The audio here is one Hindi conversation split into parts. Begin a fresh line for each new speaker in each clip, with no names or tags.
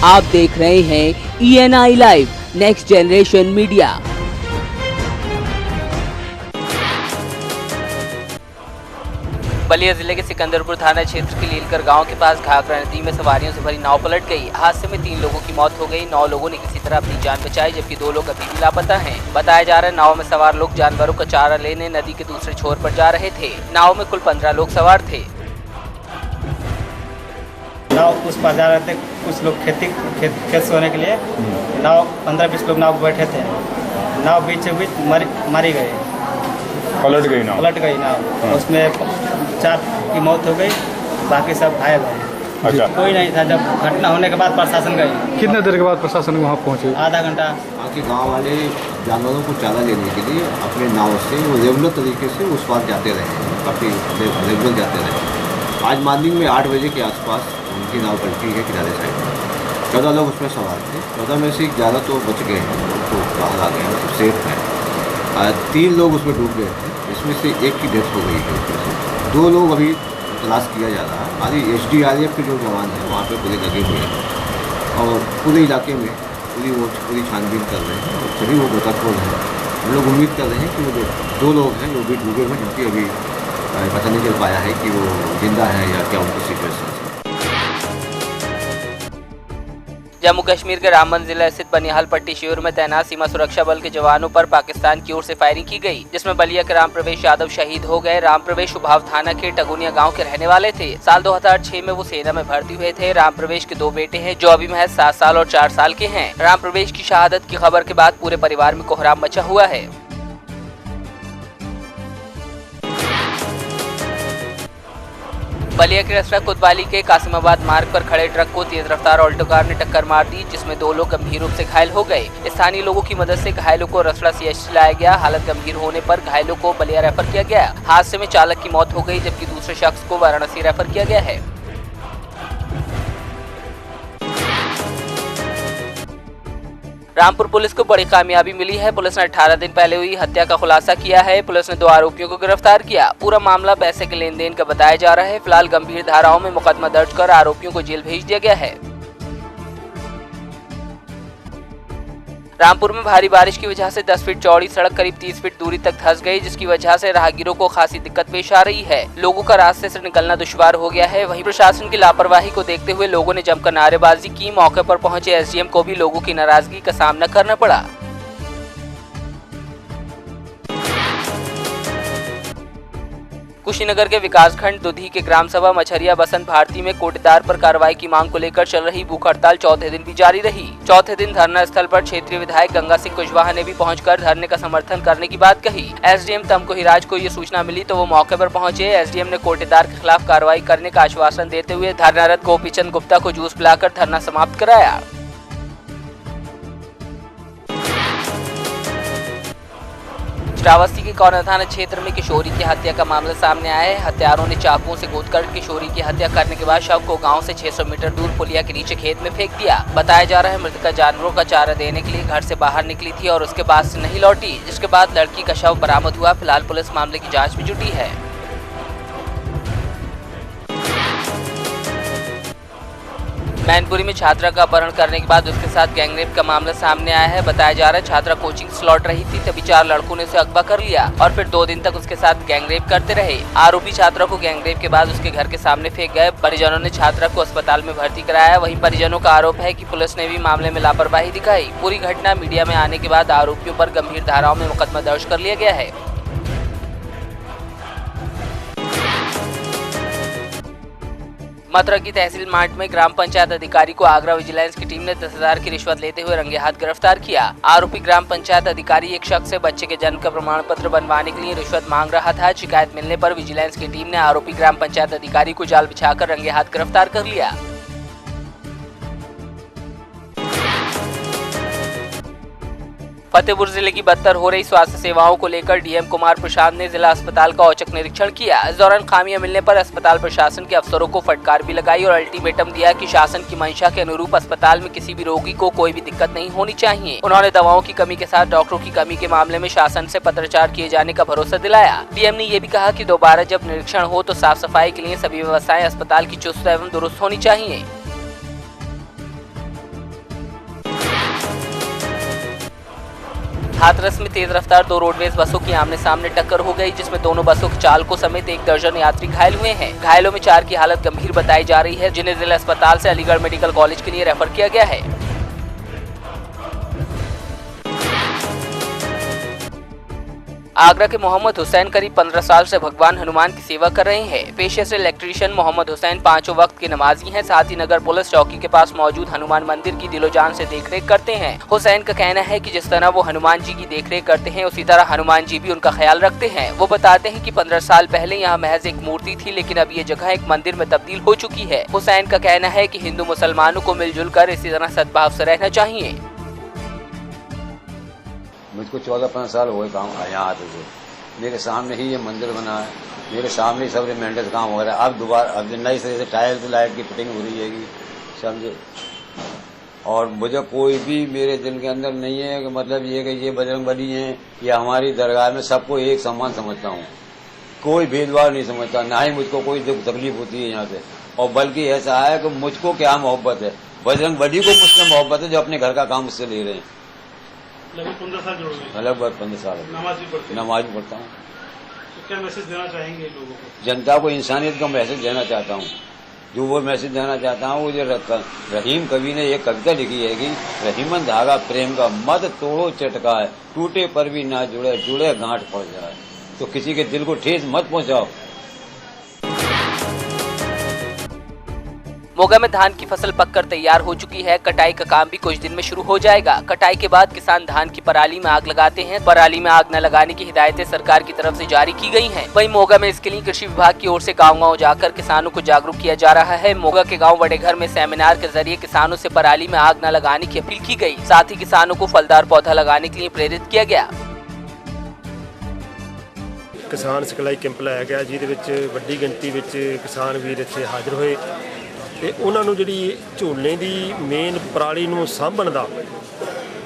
आप देख रहे हैं ENI live next generation media. Ballia जिले के सिकंदरपुर थाना क्षेत्र के लीलकर गांव के पास घाघरा नदी में सवारियों से भरी नाव पलट गई। हादसे में 3 लोगों की मौत हो गई। 9 लोगों ने किसी तरह अपनी जान बचाई, जबकि 2 लोग अभी भी लापता हैं। बताया जा रहा है नाव में सवार लोग जानवरों का चारा लेने नदी के दूसरे छोर पर जा रहे थे। नाव में कुल 15 लोग सवार थे।
नाव उस पर जा रहे थे, कुछ लोग खेत सोने के लिए। नाव 15-20 लोग नाव बैठे थे। नाव बीचों बीच मारी गई,
पलट गई नाव।
हाँ। उसमें 4 की मौत हो गई, बाकी सब घायल हैं।
अच्छा,
कोई नहीं था। जब घटना होने के बाद प्रशासन गई।
कितने देर के बाद प्रशासन वहाँ पहुँचे?
आधा घंटा।
बाकी गांव वाले जानवरों को चारा लेने के लिए अपने नाव से वो रेगुलर तरीके से उस पार जाते रहे, काफ़ी रेगुलर जाते रहे। आज मॉर्निंग में 8 बजे के आसपास उनकी नाव पलटी है किनारे साइड में। 14 लोग उसमें सवार थे। 14 में से 11 तो बच गए हैं, तो बाहर आ गए हैं, मतलब सेफ हैं। 3 लोग उसमें डूब गए थे, इसमें से 1 की डेथ हो गई है। उसमें से 2 लोग अभी तलाश किया जा रहा है। हमारी SDRF के जो जवान हैं वहाँ पे पूरे लगे हुए हैं और पूरे इलाके में पूरी छानबीन कर रहे हैं और सभी वो गोताखोर हैं। हम लोग उम्मीद कर रहे हैं कि वो जो 2 लोग हैं वो भी डूबे हुए, जिनकी अभी पता नहीं चल पाया है कि वो जिंदा है या क्या उनकी सिचुएशन है।
जम्मू कश्मीर के रामबन जिला स्थित बनिहाल पट्टी शिविर में तैनात सीमा सुरक्षा बल के जवानों पर पाकिस्तान की ओर से फायरिंग की गई, जिसमें बलिया के राम प्रवेश यादव शहीद हो गए। राम प्रवेश उभाव थाना के टगुनिया गांव के रहने वाले थे। साल 2006 में वो सेना में भर्ती हुए थे। राम प्रवेश के 2 बेटे हैं, जो अभी महज 7 साल और 4 साल के हैं। राम प्रवेश की शहादत की खबर के बाद पूरे परिवार में कोहराम मचा हुआ है। बलिया के रसड़ा कोतवाली के कासिमाबाद मार्ग पर खड़े ट्रक को तेज रफ्तार ऑल्टो कार ने टक्कर मार दी, जिसमें 2 लोग गंभीर रूप से घायल हो गए। स्थानीय लोगों की मदद से घायलों को रसड़ा CHC लाया गया। हालत गंभीर होने पर घायलों को बलिया रेफर किया गया। हादसे में चालक की मौत हो गई, जबकि दूसरे शख्स को वाराणसी रेफर किया गया है। रामपुर पुलिस को बड़ी कामयाबी मिली है। पुलिस ने 18 दिन पहले हुई हत्या का खुलासा किया है। पुलिस ने 2 आरोपियों को गिरफ्तार किया। पूरा मामला पैसे के लेन देन का बताया जा रहा है। फिलहाल गंभीर धाराओं में मुकदमा दर्ज कर आरोपियों को जेल भेज दिया गया है। रामपुर में भारी बारिश की वजह से 10 फीट चौड़ी सड़क करीब 30 फीट दूरी तक धंस गई, जिसकी वजह से राहगीरों को खासी दिक्कत पेश आ रही है। लोगों का रास्ते से निकलना दुश्वार हो गया है। वहीं प्रशासन की लापरवाही को देखते हुए लोगों ने जमकर नारेबाजी की। मौके पर पहुंचे SDM को भी लोगों की नाराजगी का सामना करना पड़ा। कुशीनगर के विकासखंड दुधी के ग्राम सभा मछरिया बसंत भारती में कोटेदार पर कार्रवाई की मांग को लेकर चल रही भूख हड़ताल चौथे दिन भी जारी रही। चौथे दिन धरना स्थल पर क्षेत्रीय विधायक गंगा सिंह कुशवाहा ने भी पहुंचकर धरने का समर्थन करने की बात कही। SDM तमको हिराज को ये सूचना मिली तो वो मौके पर पहुंचे। SDM ने कोटेदार के खिलाफ कार्रवाई करने का आश्वासन देते हुए धरनारत गोपीचंद गुप्ता को जूस पिलाकर धरना समाप्त कराया। श्रावस्ती के कॉर्नर थाना क्षेत्र में किशोरी की हत्या का मामला सामने आया है। हत्यारों ने चाकुओं से गोदकर किशोरी की हत्या करने के बाद शव को गांव से 600 मीटर दूर पुलिया के नीचे खेत में फेंक दिया। बताया जा रहा है मृतका जानवरों का चारा देने के लिए घर से बाहर निकली थी और उसके बाद से नहीं लौटी, जिसके बाद लड़की का शव बरामद हुआ। फिलहाल पुलिस मामले की जाँच में जुटी है। मैनपुरी में छात्रा का अपहरण करने के बाद उसके साथ गैंगरेप का मामला सामने आया है। बताया जा रहा है छात्रा कोचिंग से लौट रही थी, तभी 4 लड़कों ने उसे अगवा कर लिया और फिर 2 दिन तक उसके साथ गैंगरेप करते रहे। आरोपी छात्रा को गैंगरेप के बाद उसके घर के सामने फेंक गए। परिजनों ने छात्रा को अस्पताल में भर्ती कराया। वहीं परिजनों का आरोप है कि पुलिस ने भी मामले में लापरवाही दिखाई। पूरी घटना मीडिया में आने के बाद आरोपियों पर गंभीर धाराओं में मुकदमा दर्ज कर लिया गया है। मथुरा की तहसील मार्ट में ग्राम पंचायत अधिकारी को आगरा विजिलेंस की टीम ने 10,000 की रिश्वत लेते हुए रंगे हाथ गिरफ्तार किया। आरोपी ग्राम पंचायत अधिकारी एक शख्स से बच्चे के जन्म का प्रमाण पत्र बनवाने के लिए रिश्वत मांग रहा था। शिकायत मिलने पर विजिलेंस की टीम ने आरोपी ग्राम पंचायत अधिकारी को जाल बिछाकर रंगे हाथ गिरफ्तार कर लिया। फतेहपुर जिले की बदतर हो रही स्वास्थ्य सेवाओं को लेकर DM कुमार प्रसाद ने जिला अस्पताल का औचक निरीक्षण किया। इस दौरान खामियां मिलने पर अस्पताल प्रशासन के अफसरों को फटकार भी लगाई और अल्टीमेटम दिया कि शासन की मंशा के अनुरूप अस्पताल में किसी भी रोगी को कोई भी दिक्कत नहीं होनी चाहिए। उन्होंने दवाओं की कमी के साथ डॉक्टरों की कमी के मामले में शासन से पत्राचार किए जाने का भरोसा दिलाया। DM ने ये भी कहा कि दोबारा जब निरीक्षण हो तो साफ सफाई के लिए सभी व्यवस्थाएं अस्पताल की चुस्त एवं दुरुस्त होनी चाहिए। हाथरस में तेज रफ्तार 2 रोडवेज बसों की आमने सामने टक्कर हो गई, जिसमें दोनों बसों के चालकों समेत 1 दर्जन यात्री घायल हुए हैं। घायलों में 4 की हालत गंभीर बताई जा रही है, जिन्हें जिला अस्पताल से अलीगढ़ मेडिकल कॉलेज के लिए रेफर किया गया है। आगरा के मोहम्मद हुसैन करीब 15 साल से भगवान हनुमान की सेवा कर रहे हैं। पेशे से इलेक्ट्रीशियन मोहम्मद हुसैन 5 वक्त के नमाजी हैं। साथ ही नगर पुलिस चौकी के पास मौजूद हनुमान मंदिर की दिलोजान से देखरेख करते हैं। हुसैन का कहना है कि जिस तरह वो हनुमान जी की देखरेख करते हैं, उसी तरह हनुमान जी भी उनका ख्याल रखते हैं। वो बताते हैं कि 15 साल पहले यहाँ महज एक मूर्ति थी, लेकिन अब ये जगह एक मंदिर में तब्दील हो चुकी है। हुसैन का कहना है कि हिंदू मुसलमानों को मिलजुल कर इसी तरह सद्भाव से रहना चाहिए।
मुझको 14-15 साल हो गए काम यहाँ आते थे। मेरे सामने ही ये मंदिर बना है, मेरे सामने ही सब मेंटेनेंस काम हो रहा है। अब दोबारा अब नई तरह से टाइल्स लाइट की फिटिंग हो रही है समझे। और मुझे कोई भी मेरे दिल के अंदर नहीं है कि मतलब ये कि ये बजरंगबली हैं या हमारी दरगाह में सबको एक समान समझता हूँ। कोई भेदभाव नहीं समझता, ना ही मुझको कोई दुख तकलीफ होती है यहाँ से। और बल्कि ऐसा है कि मुझको क्या मोहब्बत है, बजरंगबली को मुझसे मोहब्बत है जो अपने घर का काम मुझसे ले रहे हैं।
लगभग 15 साल जोड़ गए।
लगभग 15 साल
नमाज भी पढ़ते हैं।
नमाज भी पढ़ता हूँ।
तो क्या मैसेज देना चाहेंगे लोगों को?
जनता को इंसानियत का मैसेज देना चाहता हूँ। जो वो मैसेज देना चाहता हूँ, जो रहीम कवि ने एक कविता लिखी है कि रहीमन धागा प्रेम का मत तोड़ो चटका है, टूटे पर भी ना जुड़े, जुड़े गांठ पड़ जाए। तो किसी के दिल को ठेस मत पहुंचाओ।
मोगा में धान की फसल पककर तैयार हो चुकी है। कटाई का काम भी कुछ दिन में शुरू हो जाएगा। कटाई के बाद किसान धान की पराली में आग लगाते हैं। पराली में आग न लगाने की हिदायतें सरकार की तरफ से जारी की गई हैं। वहीं मोगा में इसके लिए कृषि विभाग की ओर से गांव-गांव जाकर किसानों को जागरूक किया जा रहा है। मोगा के गांव वडेघर में सेमिनार के जरिए किसानों से पराली में आग न लगाने की अपील की गई। साथ ही किसानों को फलदार पौधा लगाने के लिए प्रेरित किया गया।
किसान सिखलाई कैंप लाया गया, जिहदे विच वड्डी गिणती विच किसान वीर इत्थे हाਜ਼र होए ਤੇ ਉਹਨਾਂ ਨੂੰ ਜਿਹੜੀ ਝੋਨੇ ਦੀ ਮੇਨ ਪਰਾਲੀ ਨੂੰ ਸਾਂਭਣ ਦਾ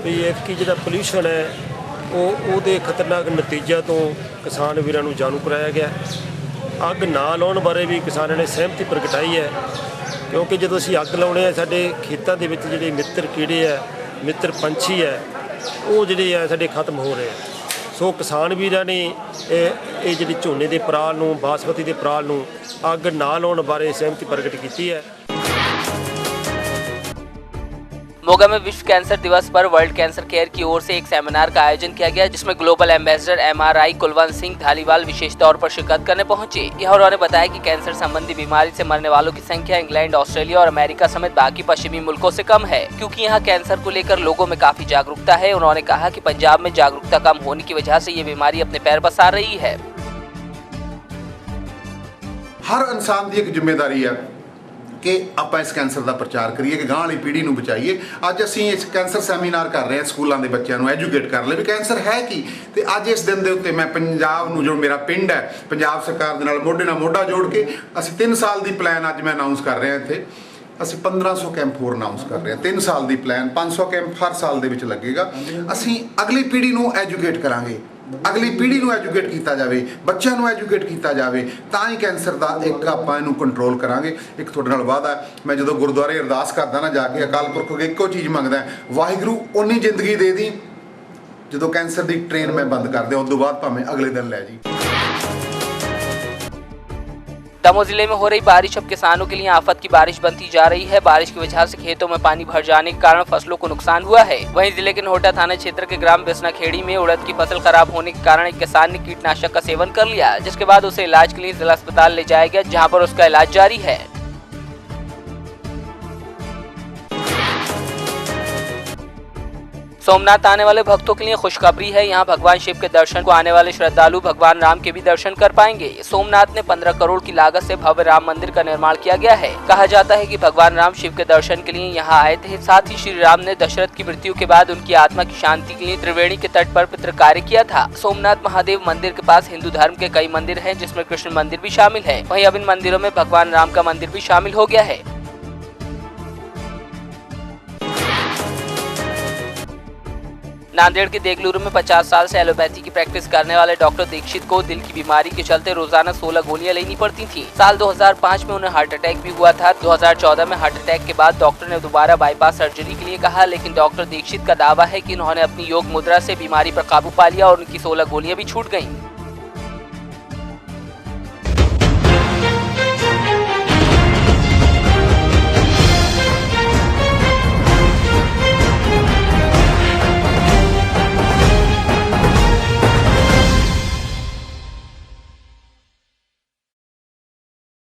ਵੀ ਇਤਕੀ ਜਿਹੜਾ ਪੋਲਿਊਸ਼ਨ ਹੈ ਉਹਦੇ ਖਤਰਨਾਕ ਨਤੀਜਿਆਂ ਤੋਂ ਕਿਸਾਨ ਵੀਰਾਂ ਨੂੰ ਜਾਣੂ ਕਰਾਇਆ ਗਿਆ। ਅੱਗ ਨਾ ਲਾਉਣ ਬਾਰੇ ਵੀ ਕਿਸਾਨਾਂ ਨੇ ਸਹਿਮਤੀ ਪ੍ਰਗਟਾਈ ਹੈ, ਕਿਉਂਕਿ ਜਦੋਂ ਅਸੀਂ ਅੱਗ ਲਾਉਣੇ ਆ ਸਾਡੇ ਖੇਤਾਂ ਦੇ ਵਿੱਚ ਜਿਹੜੇ ਮਿੱਤਰ ਕੀੜੇ ਆ, ਮਿੱਤਰ ਪੰਛੀ ਹੈ, ਉਹ ਜਿਹੜੇ ਆ ਸਾਡੇ ਖਤਮ ਹੋ ਰਹੇ ਆ। ਸੋ ਕਿਸਾਨ ਵੀਰਾਂ ਨੇ ਇਹ ਜਿਹੜੀ ਝੋਨੇ ਦੇ ਪਰਾਲ ਨੂੰ, ਬਾਸਮਤੀ ਦੇ ਪਰਾਲ ਨੂੰ ਅੱਗ ਨਾ ਲਾਉਣ ਬਾਰੇ ਸਹਿਮਤੀ ਪ੍ਰਗਟ ਕੀਤੀ ਹੈ।
मोगा में विश्व कैंसर दिवस पर वर्ल्ड कैंसर केयर की ओर से एक सेमिनार का आयोजन किया गया, जिसमें global ambassador MRI Kulwant Singh Dhaliwal विशेष तौर पर शिरकत करने पहुंचे। यह उन्होंने बताया कि कैंसर संबंधी बीमारी से मरने वालों की संख्या इंग्लैंड, ऑस्ट्रेलिया और अमेरिका समेत बाकी पश्चिमी मुल्कों से कम है, क्योंकि यहाँ कैंसर को लेकर लोगों में काफी जागरूकता है। उन्होंने कहा कि पंजाब में जागरूकता कम होने की वजह से ये बीमारी अपने पैर पसार रही है।
हर इंसान की एक जिम्मेदारी है कि ਆਪਾਂ ਇਸ ਕੈਂਸਰ ਦਾ ਪ੍ਰਚਾਰ ਕਰੀਏ, ਕਿ ਗਾਂ ਵਾਲੀ ਪੀੜ੍ਹੀ ਨੂੰ ਬਚਾਈਏ। ਅੱਜ ਅਸੀਂ ਇਸ ਕੈਂਸਰ ਸੈਮੀਨਾਰ ਕਰ ਰਹੇ ਹਾਂ, ਸਕੂਲਾਂ ਦੇ ਬੱਚਿਆਂ ਨੂੰ ਐਜੂਕੇਟ ਕਰ ਲਈ ਵੀ ਕੈਂਸਰ ਹੈ ਕੀ। ਤੇ ਅੱਜ ਇਸ ਦਿਨ ਦੇ ਉੱਤੇ ਮੈਂ ਪੰਜਾਬ ਨੂੰ, ਜੋ ਮੇਰਾ ਪਿੰਡ ਹੈ, ਪੰਜਾਬ ਸਰਕਾਰ ਦੇ ਨਾਲ ਮੋਢੇ ਨਾਲ ਮੋਢਾ ਜੋੜ ਕੇ ਅਸੀਂ 3 ਸਾਲ ਦੀ ਪਲਾਨ ਅੱਜ ਮੈਂ ਅਨਾਉਂਸ ਕਰ ਰਿਹਾ ਇੱਥੇ। ਅਸੀਂ 1500 ਕੈਂਪ ਹੋਰ ਅਨਾਉਂਸ ਕਰ ਰਹੇ ਹਾਂ। 3 ਸਾਲ ਦੀ ਪਲਾਨ, 500 ਕੈਂਪ ਹਰ ਸਾਲ ਦੇ ਵਿੱਚ ਲੱਗੇਗਾ। ਅਸੀਂ ਅਗਲੀ ਪੀੜ੍ਹੀ ਨੂੰ ਐਜੂਕੇਟ ਕਰਾਂਗੇ, ਅਗਲੀ ਪੀੜ੍ਹੀ ਨੂੰ ਐਜੂਕੇਟ ਕੀਤਾ ਜਾਵੇ, ਬੱਚਿਆਂ ਨੂੰ ਐਜੂਕੇਟ ਕੀਤਾ ਜਾਵੇ, ਤਾਂ ਹੀ ਕੈਂਸਰ ਦਾ ਇੱਕ ਆਪਾਂ ਇਹਨੂੰ ਕੰਟਰੋਲ ਕਰਾਂਗੇ। ਇੱਕ ਤੁਹਾਡੇ ਨਾਲ ਵਾਅਦਾ, ਮੈਂ ਜਦੋਂ ਗੁਰਦੁਆਰੇ ਅਰਦਾਸ ਕਰਦਾ ਨਾ ਜਾ ਕੇ ਅਕਾਲ ਪੁਰਖ ਅੱਗੇ ਇੱਕੋ ਚੀਜ਼ ਮੰਗਦਾ, ਵਾਹਿਗੁਰੂ ਉਨੀ ਜ਼ਿੰਦਗੀ ਦੇ ਦੀ ਜਦੋਂ ਕੈਂਸਰ ਦੀ ਟ੍ਰੇਨ ਮੈਂ ਬੰਦ ਕਰ ਦਿਆਂ, ਉਸ ਤੋਂ ਬਾਅਦ ਭਾਵੇਂ ਅਗਲੇ ਦਿਨ ਲੈ ਜੀ।
दमोह जिले में हो रही बारिश अब किसानों के लिए आफत की बारिश बनती जा रही है। बारिश की वजह से खेतों में पानी भर जाने के कारण फसलों को नुकसान हुआ है। वहीं जिले के नोहटा थाना क्षेत्र के ग्राम बिसनाखेड़ी में उड़द की फसल खराब होने के कारण एक किसान ने कीटनाशक का सेवन कर लिया, जिसके बाद उसे इलाज के लिए जिला अस्पताल ले जाया गया, जहां पर उसका इलाज जारी है। सोमनाथ आने वाले भक्तों के लिए खुशखबरी है। यहाँ भगवान शिव के दर्शन को आने वाले श्रद्धालु भगवान राम के भी दर्शन कर पाएंगे। सोमनाथ में 15 करोड़ की लागत से भव्य राम मंदिर का निर्माण किया गया है। कहा जाता है कि भगवान राम शिव के दर्शन के लिए यहाँ आए थे। साथ ही श्री राम ने दशरथ की मृत्यु के बाद उनकी आत्मा की शांति के लिए त्रिवेणी के तट पर पितृ कार्य किया था। सोमनाथ महादेव मंदिर के पास हिंदू धर्म के कई मंदिर हैं, जिसमें कृष्ण मंदिर भी शामिल है। वहीं अब इन मंदिरों में भगवान राम का मंदिर भी शामिल हो गया है। नांदेड़ के देगलूरू में 50 साल से एलोपैथी की प्रैक्टिस करने वाले डॉक्टर दीक्षित को दिल की बीमारी के चलते रोजाना 16 गोलियां लेनी पड़ती थी। साल 2005 में उन्हें हार्ट अटैक भी हुआ था। 2014 में हार्ट अटैक के बाद डॉक्टर ने दोबारा बाईपास सर्जरी के लिए कहा, लेकिन डॉक्टर दीक्षित का दावा है कि उन्होंने अपनी योग मुद्रा से बीमारी पर काबू पा लिया और उनकी 16 गोलियां भी छूट गयी।